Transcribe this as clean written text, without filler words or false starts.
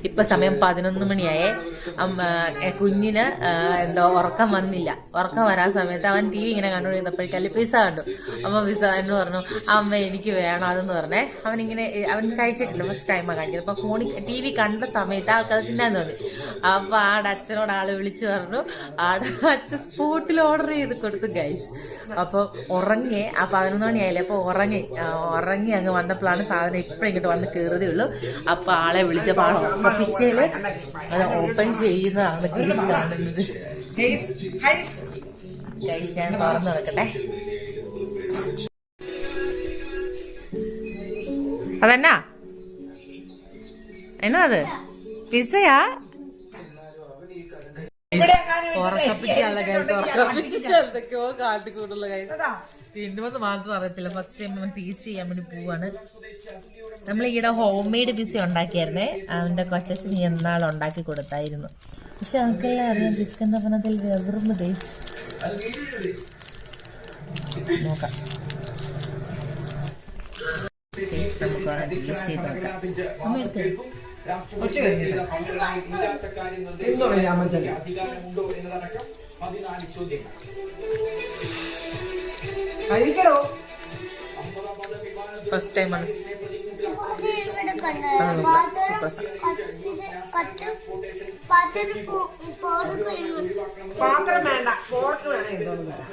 ഇപ്പം സമയം 11 മണിയായേ. കുഞ്ഞിന് എന്തോ ഉറക്കം വന്നില്ല. ഉറക്കം വരാൻ സമയത്ത് അവൻ TV ഇങ്ങനെ കണ്ടുകൊണ്ടിരുന്നപ്പോഴേക്കല്ല പിസ്സ കണ്ടു. അപ്പോൾ പിസ്സ എന്ന് പറഞ്ഞു അമ്മ എനിക്ക് വേണം അതെന്ന് പറഞ്ഞേ. അവൻ കഴിച്ചിട്ടില്ല, ഫസ്റ്റ് ടൈമാണ് കഴിക്കുന്നത്. അപ്പോൾ ഫോണിൽ TV കണ്ട സമയത്ത് ആൾക്കത് തിന്നാൻ തോന്നി. അപ്പോൾ അച്ഛനോട് ആൾ വിളിച്ചു പറഞ്ഞു. അച്ഛൻ സ്പോട്ടിൽ ഓർഡർ ചെയ്ത് കൊടുത്തു ഗൈസ്. അപ്പോൾ ഉറങ്ങി. ആ 11 മണിയായില്ലേ, അപ്പോൾ ഉറങ്ങി അങ്ങ് വന്നപ്പോഴാണ് സാധനം ഇപ്പോഴും ഇങ്ങോട്ട് വന്ന് കയറിയതേ ഉള്ളൂ. അപ്പോൾ ആളെ വിളിച്ചപ്പോൾ ആൾ ഉറപ്പിച്ചേൽ അത് ഓപ്പൺ ചെയ്യുന്നതാണ് ഗൈസ് കാണുന്നത്. ഗൈസ് ഞാൻ തുറന്നു കൊടുക്കട്ടെ. അതെന്നാ അത് പിസ്സയാ? എന്തൊക്കെയോ കാട്ടിക്കൂട്ടുള്ള കൈസ് തിന്നുമെന്ന് മാത്രം അറിയത്തില്ല. ഫസ്റ്റ് ടൈം നമ്മൾ ടേസ്റ്റ് ചെയ്യാൻ വേണ്ടി പോവാണ്. നമ്മൾ ഈയിടെ ഹോം മെയ്ഡ് പിസ്സ ഉണ്ടാക്കിയായിരുന്നേ. അവൻ്റെ കൊച്ചച്ഛന് എന്നാൾ ഉണ്ടാക്കി കൊടുത്തായിരുന്നു. പക്ഷെ നമുക്കെല്ലാം അറിയാം ഡിസ്കണ്ടപ്പണത്തിൽ വെറും ഗൈസ്. നോക്കാം, നമുക്ക് ടേസ്റ്റ് ചെയ്ത് നോക്കാം. അമ്മ എടുത്ത് ഫസ്റ്റ് ടൈമാണ്. പാത്രം വേണ്ട, ഫോർക്ക് വേണം.